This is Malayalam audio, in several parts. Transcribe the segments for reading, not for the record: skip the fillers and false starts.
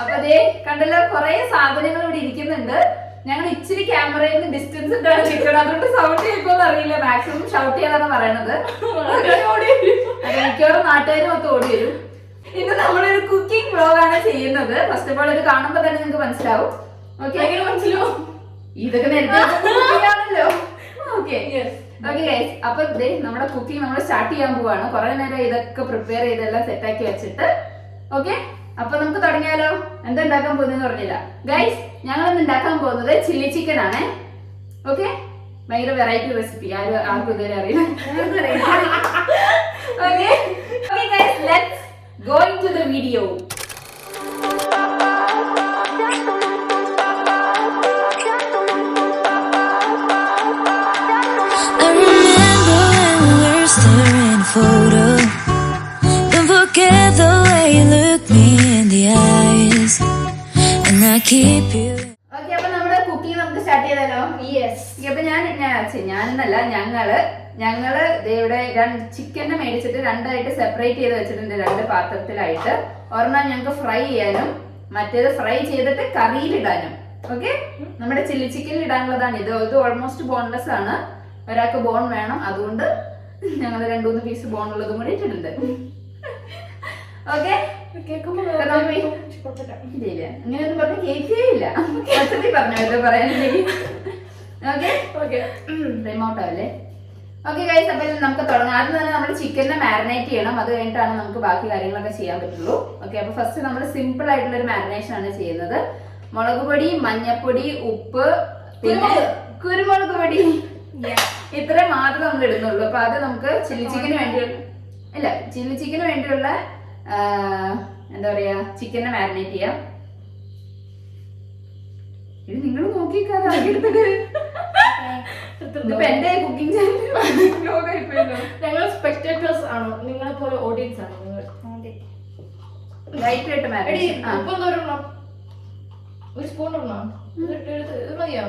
അപ്പൊ അതേ കണ്ടല്ലോ കുറെ സാധനങ്ങൾ ഇവിടെ ഇരിക്കുന്നുണ്ട്. ഞങ്ങൾ ഇച്ചിരി ക്യാമറയിൽ നിന്ന് ഡിസ്റ്റൻസ് ഇട്ടാണ് നിൽക്കുന്നത്, അതുകൊണ്ട് സൗണ്ട് കേൾക്കുമെന്ന് അറിയില്ല. മാക്സിമം ഷൗട്ട് ചെയ്യാനാണ് പറയണത്. മിക്കവാറും നാട്ടുകാരും മൊത്തം ഓടി വരും. ഇന്ന് നമ്മളൊരു കുക്കിംഗ് വ്ലോഗാണ് ചെയ്യുന്നത്. ഫസ്റ്റ് ഓഫ് ഓൾ ഇത് കാണുമ്പോ തന്നെ നിങ്ങൾക്ക് മനസ്സിലാവും. ഓക്കെ, മനസ്സിലാവും ഇതൊക്കെ നേരത്തെ ആണല്ലോ. ഓക്കെ ഓക്കെ ഗൈസ്, അപ്പൊ നമ്മുടെ കുക്കിംഗ് നമ്മൾ സ്റ്റാർട്ട് ചെയ്യാൻ പോവാണ്. കുറെ നേരം ഇതൊക്കെ പ്രിപ്പയർ ചെയ്തെല്ലാം സെറ്റാക്കി വെച്ചിട്ട്. ഓക്കെ, അപ്പൊ നമുക്ക് തുടങ്ങിയാലോ. എന്താ ഉണ്ടാക്കാൻ പോകുന്നതെന്ന് പറഞ്ഞില്ല ഗൈസ്. ഞങ്ങൾ ഇന്ന് ഉണ്ടാക്കാൻ പോകുന്നത് ചില്ലി ചിക്കൻ ആണ്. ഓക്കെ, ഭയങ്കര വെറൈറ്റി റെസിപ്പി, ആർക്കും ഇതുവരെ അറിയില്ല. Okay okay guys, let's go into the video. Photo. Don't forget the way you look me in the eyes, and I keep you. Okay, അപ്പൊ നമ്മുടെ കുക്കിംഗ് നമുക്ക് സ്റ്റാർട്ട് ചെയ്താലോ? യെസ്. അപ്പൊ ഞാനെന്നല്ല ഞങ്ങള് ഇവിടെ ചിക്കനെ മേടിച്ചിട്ട് രണ്ടായിട്ട് സെപ്പറേറ്റ് ചെയ്ത് വെച്ചിട്ടുണ്ട്, രണ്ട് പാത്രത്തിലായിട്ട്. ഒരെണ്ണം ഞങ്ങൾക്ക് ഫ്രൈ ചെയ്യാനും മറ്റേത് ഫ്രൈ ചെയ്തിട്ട് കറിയിലിടാനും. ഓക്കെ, നമ്മുടെ ചില്ലി ചിക്കനിൽ ഇടാനുള്ളതാണ് ഇത്. ഇത് ഓൾമോസ്റ്റ് ബോൺലെസ് ആണ്. ഒരാൾക്ക് ബോൺ വേണം, അതുകൊണ്ട് ഞങ്ങൾ 2-3 പീസ് ബോൺ ഉള്ളതും കൂടി ഇട്ടിട്ടുണ്ട്. ഓക്കെ, ഇങ്ങനെയൊന്നും പറഞ്ഞ കേൾക്കുകയില്ല. പറഞ്ഞോ പറയാനില്ലെങ്കിൽ. ഓക്കെ, ടൈം ഔട്ട് ആവല്ലേ? ഓക്കെ ഗൈസ്, അപ്പൊ നമുക്ക് തുടങ്ങാം. ആദ്യം തന്നെ നമ്മൾ ചിക്കനെ മാരിനേറ്റ് ചെയ്യണം. അത് കഴിഞ്ഞിട്ടാണ് നമുക്ക് ബാക്കി കാര്യങ്ങളൊക്കെ ചെയ്യാൻ പറ്റുള്ളൂ. ഓക്കെ, അപ്പൊ ഫസ്റ്റ് നമ്മൾ സിമ്പിൾ ആയിട്ടുള്ള ഒരു മാരിനേഷൻ ആണ് ചെയ്യുന്നത്. മുളക് പൊടി, മഞ്ഞപ്പൊടി, ഉപ്പ്, പിന്നെ കുരുമുളക് പൊടി, ഇത്ര മാത്രം നമ്മൾ ഇടുന്നുള്ളൂ. അപ്പൊ അത് നമുക്ക് ചില്ലി ചിക്കന് വേണ്ടിയുള്ള എന്താ പറയാ, ചിക്കനെ മാരിനേറ്റ് ചെയ്യാം. ഇത് നിങ്ങൾ നോക്കിക്കാതെ ഇതിപ്പോ എന്റെ കുക്കിംഗ് ചാനൽ ഞങ്ങൾ സ്പെക്ടേറ്റേഴ്സ് ആണോ, നിങ്ങളെ പോലെ ഓഡിയൻസ് ആണോ? ലൈറ്റ് ആയിട്ട് മാരിനേറ്റ്. ഒരു സ്പൂൺ ഇടണോ? മതിയോ?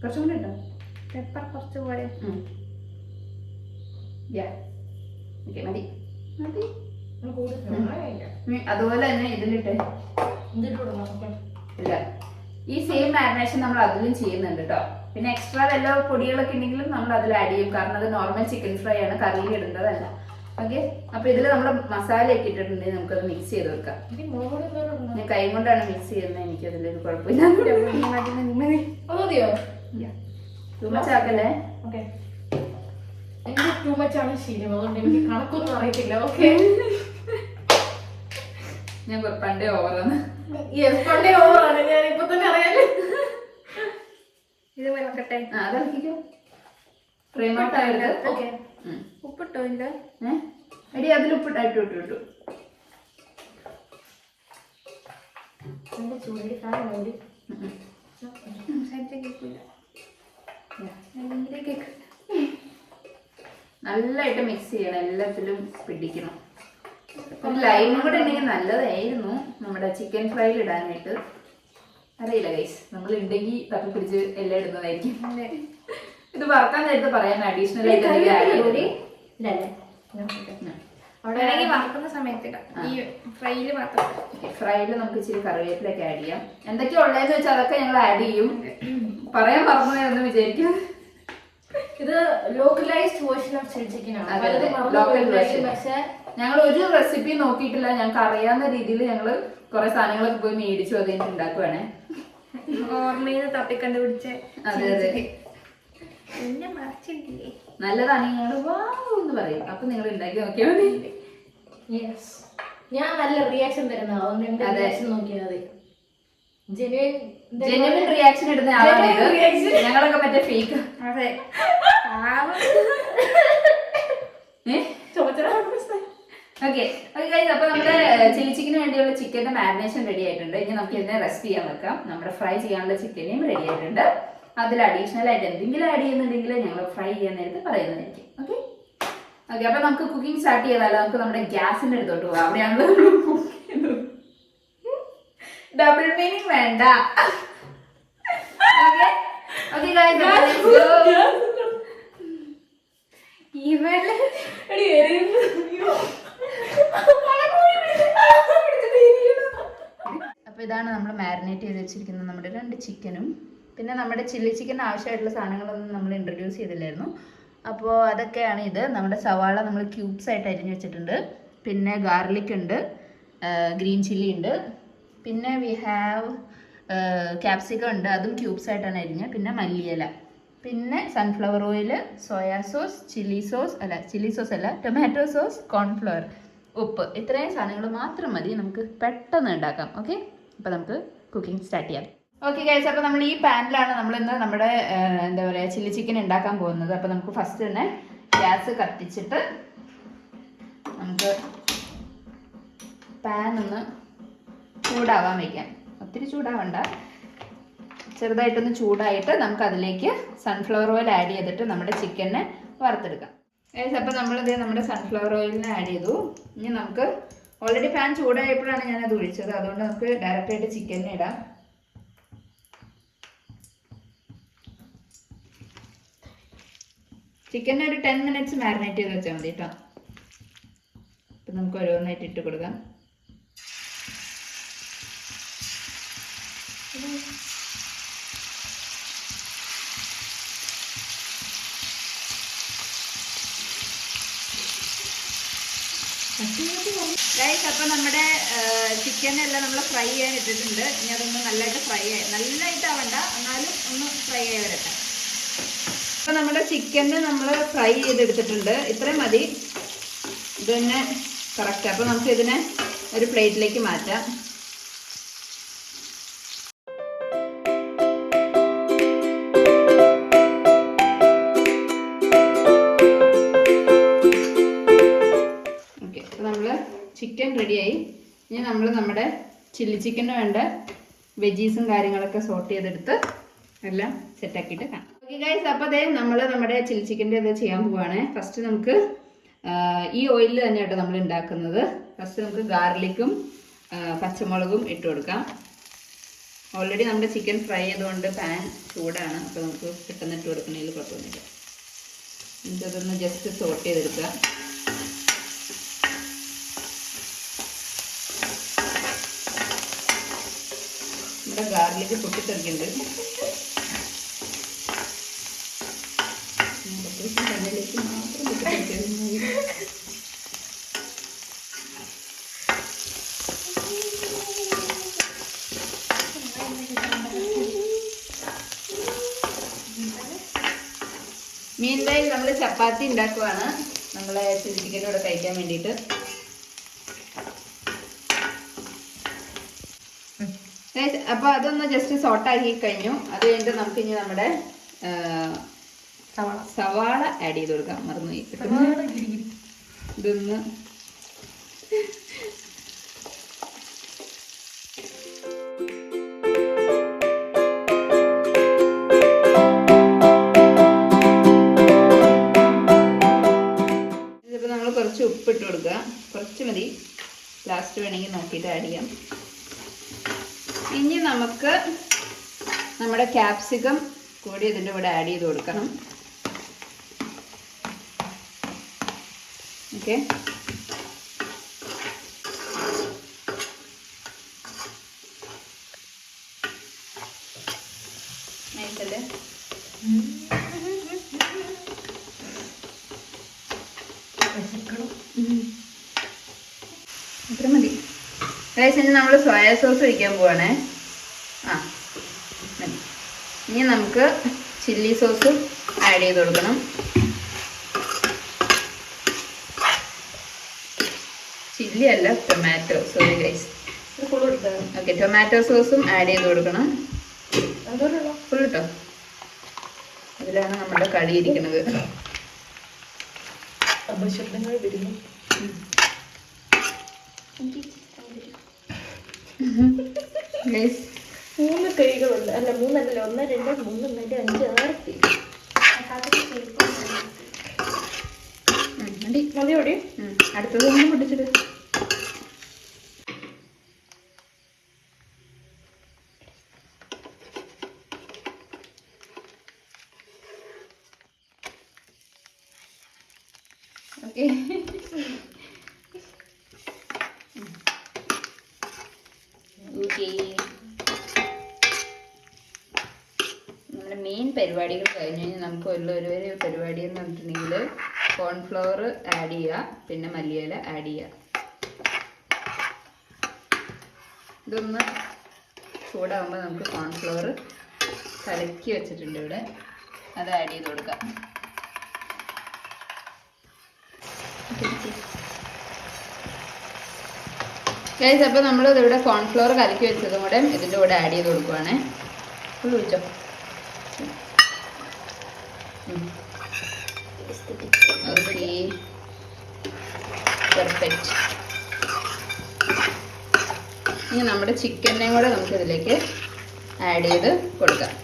കുറച്ചും കൂടി ഇട്ടോ. പെപ്പർ കുറച്ച് പോലെ. മതി. അതുപോലെ തന്നെ ഇതിലിട്ട് ഇല്ല, ഈ സെയിം മാരിനേഷൻ നമ്മൾ അതിലും ചെയ്യുന്നുണ്ട് കേട്ടോ. പിന്നെ എക്സ്ട്രാ വല്ല പൊടികളൊക്കെ ഉണ്ടെങ്കിലും നമ്മൾ അതിൽ ആഡ് ചെയ്യും, കാരണം അത് നോർമൽ ചിക്കൻ ഫ്രൈ ആണ്, കറിയിൽ ഇടേണ്ടതല്ല. ഓക്കെ, അപ്പൊ ഇതിൽ നമ്മൾ മസാല ഒക്കെ ഇട്ടിട്ടുണ്ടെങ്കിൽ നമുക്കത് മിക്സ് ചെയ്ത് വെക്കാം. ഞാൻ കൈ കൊണ്ടാണ് മിക്സ് ചെയ്യുന്നത്, എനിക്കതിലൊരു കുഴപ്പമില്ല. ടൂ മച്ച് ആക്കല്ലേ? ഓക്കെ, എനിക്ക് ടൂ മച്ച് ആണ് ശീലം, അതുകൊണ്ട് എനിക്ക് കണക്കൊന്നും അറിയത്തില്ല. ഓക്കെ, ഞാൻ പണ്ടേ ഓവറാണ്. പണ്ടേ ഓവറാണ്, ഞാൻ ഇപ്പൊ തന്നെ അറിയാലോ. ഇത് നോക്കട്ടെ. അതൊക്കെ ഫ്രെയിം ഔട്ട് ആയത്. ഓക്കെ, ഉപ്പിട്ടോ? ഇല്ല എടി, അതിൽ ഉപ്പിട്ടായിട്ട് ഇട്ടു. ചൂടി കാണി നല്ലതായിട്ട് മിക്സ് ചെയ്യണം, എല്ലാത്തിലും പിടിക്കണം. ഒരു ലൈമും കൂടെ ഉണ്ടെങ്കിൽ നല്ലതായിരുന്നു നമ്മുടെ ചിക്കൻ ഫ്രൈയിൽ ഇടാനായിട്ട്. അറിയില്ല ഗൈസ്, നമ്മൾ ഉണ്ടെങ്കിൽ തപ്പി പിടിച്ച് എല്ലാം ഇടുന്നതായിരിക്കും. ഇത് വറക്കാൻ നേരത്തെ പറയാൻ അഡീഷണൽ ആയിട്ട് വറക്കുന്ന സമയത്ത് ഈ ഫ്രൈയില് മാത്രം. ഫ്രൈയില് നമുക്ക് ഇച്ചിരി കറിവേപ്പിലൊക്കെ ആഡ് ചെയ്യാം. എന്തൊക്കെയാ ഉള്ളതെന്ന് വെച്ചാൽ അതൊക്കെ ഞങ്ങൾ ആഡ് ചെയ്യും. പറയാൻ മറന്നു വിചാരിക്കും. ഇത് localised version of chilli chicken ആണ്. പക്ഷെ ഞങ്ങൾ ഒരു റെസിപ്പി നോക്കിയിട്ടില്ല, ഞങ്ങൾക്ക് അറിയാവുന്ന രീതിയിൽ ഞങ്ങൾ കുറെ സാധനങ്ങളൊക്കെ പോയി മേടിച്ചു, അത് കഴിഞ്ഞിട്ട് ഉണ്ടാക്കുവാണേ. ഓർമ്മയിൽ തപ്പി കണ്ടുപിടിച്ച. അതെ അതെ, നല്ലതാണെങ്കിൽ ഞങ്ങൾ വാവ് എന്ന് പറയും. അപ്പൊ നിങ്ങൾ ഉണ്ടാക്കി നോക്കിയാൽ മതി. ഞാൻ നല്ല റിയാക്ഷൻ തരുന്ന, അതുകൊണ്ട് എന്റെ റിയാക്ഷൻ നോക്കിയാൽ മതി. ജെന്യുവിൻ റിയാക്ഷൻ ഇടുന്ന ആളാണ്. ഞങ്ങളൊക്കെ മറ്റേ ഫേക്ക്. അതെ, ഓക്കെ ഗൈസ്, അപ്പൊ നമ്മുടെ ചില്ലി ചിക്കന് വേണ്ടിയുള്ള ചിക്കന്റെ മാരിനേഷൻ റെഡി ആയിട്ടുണ്ട്. ഇനി നമുക്ക് ഇതിനെ റെസ്റ്റ് ചെയ്യാൻ വെക്കാം. നമ്മുടെ ഫ്രൈ ചെയ്യാനുള്ള ചിക്കനെയും റെഡി ആയിട്ടുണ്ട്. അതിൽ അഡീഷണൽ ആയിട്ട് എന്തെങ്കിലും ആഡ് ചെയ്യുന്നുണ്ടെങ്കിൽ ഞങ്ങൾ ഫ്രൈ ചെയ്യാൻ നേരത്തെ പറയുന്നതായിരിക്കും. ഓക്കെ ഓക്കെ, അപ്പൊ നമുക്ക് കുക്കിംഗ് സ്റ്റാർട്ട് ചെയ്താലോ? നമുക്ക് നമ്മുടെ ഗ്യാസിന്റെ അടുത്തോട്ട് പോകാം. അവിടെയാണല്ലോ കുക്ക് ചെയ്യുന്നത്. ഡബിൾ മീനിങ് വേണ്ട. ഓക്കെ ഓക്കെ ഗൈസ്, ഇതാണ് നമ്മൾ മാരിനേറ്റ് ചെയ്ത് വെച്ചിരിക്കുന്ന നമ്മുടെ 2 ചിക്കനും. പിന്നെ നമ്മുടെ ചില്ലി ചിക്കൻ ആവശ്യമായിട്ടുള്ള സാധനങ്ങളൊന്നും നമ്മൾ ഇൻട്രൊഡ്യൂസ് ചെയ്തില്ലായിരുന്നു. അപ്പോൾ അതൊക്കെയാണ് ഇത്. നമ്മുടെ സവാള നമ്മൾ ക്യൂബ്സ് ആയിട്ട് അരിഞ്ഞ് വെച്ചിട്ടുണ്ട്. പിന്നെ ഗാർലിക് ഉണ്ട്, ഗ്രീൻ ചില്ലി ഉണ്ട്, പിന്നെ വി ഹാവ് ക്യാപ്സിക്കം ഉണ്ട്, അതും ക്യൂബ്സ് ആയിട്ടാണ് അരിഞ്ഞത്. പിന്നെ മല്ലിയില, പിന്നെ sunflower oil, soya sauce, chilli sauce അല്ല ടൊമാറ്റോ സോസ്, കോൺഫ്ലവർ, ഉപ്പ്. ഇത്രയും സാധനങ്ങൾ മാത്രം മതി, നമുക്ക് പെട്ടെന്ന് ഉണ്ടാക്കാം. ഓക്കെ, അപ്പോൾ നമുക്ക് കുക്കിംഗ് സ്റ്റാർട്ട് ചെയ്യാം. ഓക്കെ ഗൈസ്, അപ്പോൾ നമ്മൾ ഈ പാനിലാണ് നമ്മളിന്ന് നമ്മുടെ എന്താ പറയുക ചില്ലി ചിക്കൻ ഉണ്ടാക്കാൻ പോകുന്നത്. അപ്പോൾ നമുക്ക് ഫസ്റ്റ് തന്നെ ഗ്യാസ് കത്തിച്ചിട്ട് നമുക്ക് പാൻ ഒന്ന് ചൂടാവാൻ വയ്ക്കാം. ഒത്തിരി ചൂടാവണ്ട, ചെറുതായിട്ടൊന്ന് ചൂടായിട്ട് നമുക്ക് അതിലേക്ക് സൺഫ്ലവർ ഓയിൽ ആഡ് ചെയ്തിട്ട് നമ്മുടെ ചിക്കനെ വറുത്തെടുക്കാം. അപ്പോൾ നമ്മളിത് നമ്മുടെ സൺഫ്ലവർ ഓയിലിനെ ആഡ് ചെയ്തു. ഇനി നമുക്ക് ഓൾറെഡി പാൻ ചൂടായപ്പോഴാണ് ഞാനത് ഒഴിച്ചത്, അതുകൊണ്ട് നമുക്ക് ഡയറക്റ്റായിട്ട് ചിക്കനെ ഇടാം. ചിക്കനെ ഒരു 10 minutes മാരിനേറ്റ് ചെയ്ത് വെച്ചാൽ മതി കേട്ടോ. അപ്പം നമുക്ക് ഓരോന്നായിട്ട് ഇട്ട് കൊടുക്കാം. ഗൈസ്, അപ്പോൾ നമ്മുടെ ചിക്കനെല്ലാം നമ്മൾ ഫ്രൈ ചെയ്യാൻ ഇട്ടിട്ടുണ്ട്. ഇനി അതൊന്ന് നല്ലതായിട്ട് നല്ലതായിട്ടാവണ്ട, എന്നാലും ഒന്ന് ഫ്രൈ ആയി വരട്ടെ. അപ്പോൾ നമ്മുടെ ചിക്കന് നമ്മൾ ഫ്രൈ ചെയ്തെടുത്തിട്ടുണ്ട്. ഇത്രയും മതി, ഇത് തന്നെ കറക്റ്റ്. അപ്പോൾ നമുക്ക് ഇതിനെ ഒരു പ്ലേറ്റിലേക്ക് മാറ്റാം. ചിക്കൻ റെഡിയായി. ഇനി നമ്മൾ നമ്മുടെ ചില്ലി ചിക്കന് വേണ്ട വെജീസും കാര്യങ്ങളൊക്കെ സോട്ട് ചെയ്തെടുത്ത് എല്ലാം സെറ്റാക്കിയിട്ട് കാണാം. ഓക്കെ ഗൈസ്, അപ്പോൾ അതേ നമ്മൾ നമ്മുടെ ചില്ലി ചിക്കൻ്റെ ഇത് ചെയ്യാൻ പോവുകയാണ്. ഫസ്റ്റ് നമുക്ക് ഈ ഓയിലിൽ തന്നെ കേട്ടോ നമ്മൾ ഉണ്ടാക്കുന്നത്. ഫസ്റ്റ് നമുക്ക് ഗാർലിക്കും പച്ചമുളകും ഇട്ട് കൊടുക്കാം. ഓൾറെഡി നമ്മുടെ ചിക്കൻ ഫ്രൈ ചെയ്തുകൊണ്ട് പാൻ ചൂടാണ്, അപ്പോൾ നമുക്ക് പെട്ടെന്ന് ഇട്ട് കൊടുക്കണതിൽ കുഴപ്പമൊന്നുമില്ല. ഇതൊന്ന് ജസ്റ്റ് സോട്ട് ചെയ്തെടുക്കുക. ഗാർലിക് പൊട്ടിത്തെറിക്കുന്നുണ്ട്. കണ്ണിലേക്ക് മാത്രം പൊട്ടിത്തെറിക്കുന്നു. മീൻവൈൽ നമ്മൾ ചപ്പാത്തി ഉണ്ടാക്കുവാണ് നമ്മളെ ചില്ലി ചിക്കൻ്റെ കൂടെ കഴിക്കാൻ വേണ്ടിയിട്ട്. അപ്പോൾ അതൊന്ന് ജസ്റ്റ് സോട്ടാക്കി കഴിഞ്ഞു. അത് കഴിഞ്ഞിട്ട് നമുക്ക് ഇനി നമ്മുടെ സവാള ആഡ് ചെയ്ത് കൊടുക്കാം. മറന്നുപോയി. ഇതൊന്ന് ഇതിപ്പോൾ നമ്മൾ കുറച്ച് ഉപ്പിട്ട് കൊടുക്കുക. കുറച്ച് മതി, ലാസ്റ്റ് വേണമെങ്കിൽ നോക്കിയിട്ട് ആഡ് ചെയ്യാം. ഇനി നമുക്ക് നമ്മുടെ ക്യാപ്സിക്കം കൂടി ഇതിൻ്റെ കൂടെ ആഡ് ചെയ്ത് കൊടുക്കണം. ഓക്കെ, നൈസല്ലേ? ഇത്ര മതി. ഇനി നമ്മൾ സോയാ സോസ് ഒഴിക്കാൻ പോവാണേ. ഇനി നമുക്ക് ചില്ലി സോസും ആഡ് ചെയ്ത് കൊടുക്കണം. ചില്ലി അല്ല, tomato, sorry guys. Okay, tomato സോസും ആഡ് ചെയ്ത് കൊടുക്കണം. ഫുൾ കേട്ടോ, ഇതിലാണ് നമ്മുടെ കളി ഇരിക്കുന്നത്. ഗൈസ്, 3 കൈകളുണ്ട്. അല്ല 3 അല്ലല്ലോ, 1 2 3 4 5 6 മതിയോടി. അടുത്തത് ഒന്ന് പൊട്ടിച്ചിട്ട്. ഓക്കെ, ഓക്കെ എളുപ്പമുള്ള ഒരു പരിപാടി എന്ന് പറഞ്ഞിട്ടുണ്ടെങ്കിൽ കോൺഫ്ലവർ ആഡ് ചെയ്യുക, പിന്നെ മല്ലിയില ആഡ് ചെയ്യുക. ഇതൊന്ന് ചൂടാകുമ്പോൾ നമുക്ക് കോൺഫ്ലവർ കലക്കി വെച്ചിട്ടുണ്ട് ഇവിടെ, അത് ആഡ് ചെയ്ത് കൊടുക്കാം. ഗൈസ്, അപ്പോൾ നമ്മൾ ഇതിവിടെ കോൺഫ്ലവർ കലക്കി വെച്ചതും കൂടെ ഇതിൻ്റെ കൂടെ ആഡ് ചെയ്ത് കൊടുക്കുവാണേ. ഫുൾ ഒഴിച്ചോ. Okay, perfect. ഇനി നമ്മുടെ ചിക്കനെയും കൂടെ നമുക്ക് ഇതിലേക്ക് ആഡ് ചെയ്ത് കൊടുക്കാം.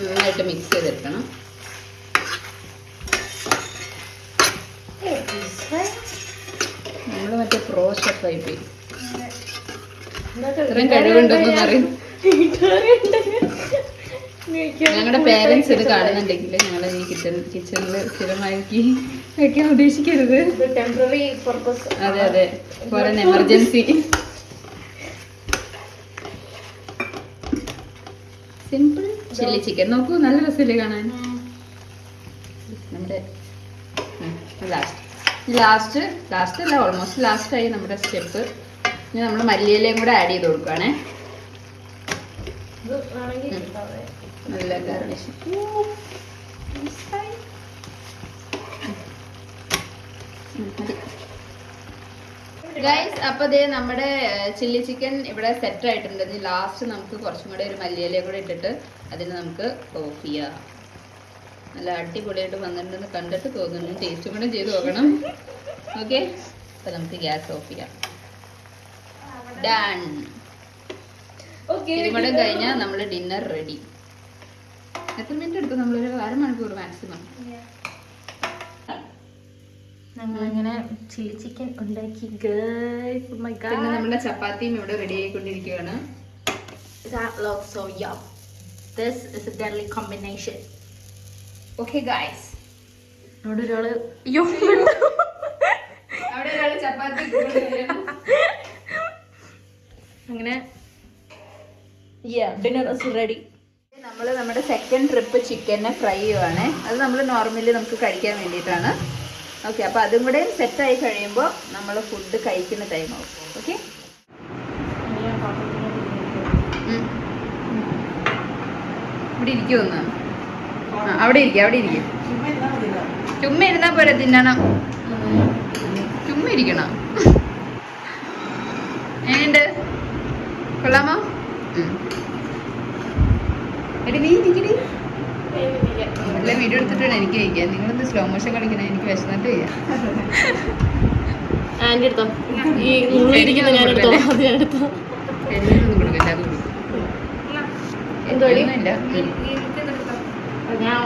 നന്നായിട്ട് മിക്സ് ചെയ്തെടുക്കണം. നമ്മൾ മറ്റേ പ്രോ ഷെഫായി പോയി. ഇത്രയും കഴിവുണ്ടെന്ന് അറിയും. ഞങ്ങളുടെ പേരൻസ് ഇത് കാണുന്നുണ്ടെങ്കിൽ ഞങ്ങൾ ഈ കിച്ചണിൽ സ്ഥിരമാക്കി വെക്കാൻ ഉദ്ദേശിക്കരുത്. Temporary purpose. അതെ അതെ, for an emergency. Simple chilli chicken. നോക്കൂ, നല്ല രസമില്ലേ കാണാൻ. നമ്മുടെ ലാസ്റ്റ് അല്ല, ഓൾമോസ്റ്റ് ലാസ്റ്റായി നമ്മുടെ സ്റ്റെപ്പ്. ഇനി നമ്മൾ മല്ലിയിലയും കൂടെ ആഡ് ചെയ്ത് കൊടുക്കുകയാണേ. നല്ല ഗാർണിഷ്. ഗൈസ്, അപ്പോൾ ദേ നമ്മുടെ ചില്ലി ചിക്കൻ ഇവിടെ സെറ്റ് ആയിട്ടുണ്ട്. ഇനി ലാസ്റ്റ് നമുക്ക് കുറച്ചും കൂടെ ഒരു മല്ലിയിലയും കൂടെ ഇട്ടിട്ട് അതിന് നമുക്ക് ഓഫ് ചെയ്യാം. നല്ല അടിപൊളിയായിട്ട് വന്നിട്ടുണ്ടെന്ന് കണ്ടിട്ട് തോന്നുന്നു. ടേസ്റ്റ് കൂടെ ചെയ്ത് നോക്കണം. ഓക്കെ, അപ്പോൾ നമുക്ക് ഗ്യാസ് ഓഫ് ചെയ്യാം. ഡൺ. ഇതും കൂടെ കഴിഞ്ഞാൽ നമ്മൾ ഡിന്നർ റെഡി. എത്ര മിനിറ്റ് എടുക്കും? നമ്മളൊരു 1/2 മണിക്കൂർ മാക്സിമം. ഞങ്ങളിങ്ങനെ ചില്ലി ചിക്കൻ ഉണ്ടാക്കി. പിന്നെ നമ്മുടെ ചപ്പാത്തിയും ഇവിടെ റെഡി ആയിക്കൊണ്ടിരിക്കുകയാണ്. That looks so yum. This is a deadly combination. Okay guys. അവിടെ ഒരാള് ചപ്പാത്തി അങ്ങനെ ഡിന്നർ ഇസ് റെഡി. നമ്മൾ നമ്മുടെ സെക്കൻഡ് ട്രിപ്പ് ചിക്കനെ ഫ്രൈ ചെയ്യുവാണ്. അത് നമ്മൾ നോർമലി നമുക്ക് കഴിക്കാൻ വേണ്ടിയിട്ടാണ്. ഓക്കെ, അപ്പോൾ അതും കൂടെ സെറ്റായി കഴിയുമ്പോൾ നമ്മൾ ഫുഡ് കഴിക്കുന്ന ടൈമാവും. ഓക്കെ, ഇവിടെ ഇരിക്കുമെന്ന്. അവിടെ ഇരിക്കും. ചുമ്മാ ഇരുന്നാൽ പോലെ തിന്നണം. ചുമ്മാ ഇരിക്കണം. എങ്ങനെയുണ്ട്? കൊള്ളാമോ? എടി നീ ഇരിക്കടി. നല്ല വീഡിയോ എടുത്തിട്ടാണ് എനിക്ക് കഴിക്കാൻ. നിങ്ങളൊന്ന് സ്ലോ മോഷൻ കളിക്കണം. എനിക്ക് വിശന്നിട്ട് ചെയ്യാം. എരിഞ്ഞൊന്നും കൊടുക്കില്ല, അത് കൊടുക്കും.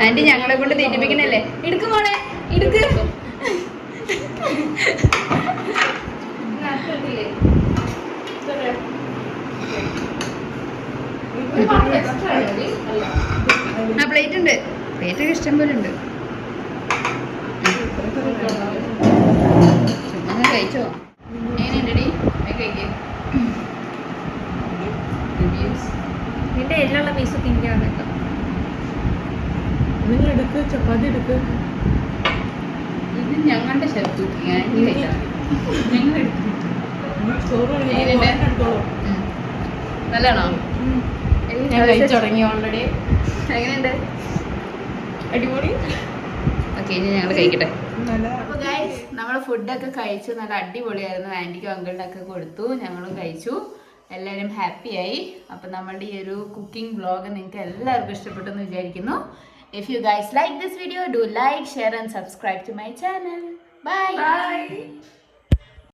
ആന്റി ഞങ്ങളെ കൊണ്ട് തീറ്റിപ്പിക്കണല്ലേ. എടുക്ക് മോളെ, എടുക്ക്. ആ പ്ലേറ്റ് ഉണ്ട്. പ്ലേറ്റ് ഇഷ്ടം പോലെ ഉണ്ട്. ചുമ്മാ കഴിച്ചോ. എങ്ങനെയുണ്ടടി? കഴിക്കേ. നിന്റെ എല്ലാം പീസ് തിന്നാണ്. നിങ്ങൾ എടുക്ക്, ചപ്പാത്തി എടുക്ക്. ഇത് ഞങ്ങളുടെ ഷെഫ് കുക്കിംഗ്. ആന്റി കഴിച്ചാൽ നല്ലതാണോ? ഞാൻ കഴിച്ചു തുടങ്ങി ഓൾറെഡി. എങ്ങനെയുണ്ട്? അടിപൊളി. ഓക്കെ, ഇനി ഞങ്ങൾ കഴിക്കട്ടെ. അപ്പോൾ ഗൈസ്, നമ്മൾ ഫുഡൊക്കെ കഴിച്ചു. നല്ല അടിപൊളിയായിരുന്നു. ആൻറ്റിക്കും അങ്കിളിനൊക്കെ കൊടുത്തു, ഞങ്ങളും കഴിച്ചു. എല്ലാവരും ഹാപ്പിയായി. അപ്പം നമ്മളുടെ ഈ ഒരു കുക്കിംഗ് വ്ളോഗ് നിങ്ങൾക്ക് എല്ലാവർക്കും ഇഷ്ടപ്പെട്ടെന്ന് വിചാരിക്കുന്നു. If you guys like this video, do like, share and subscribe to my channel. Bye.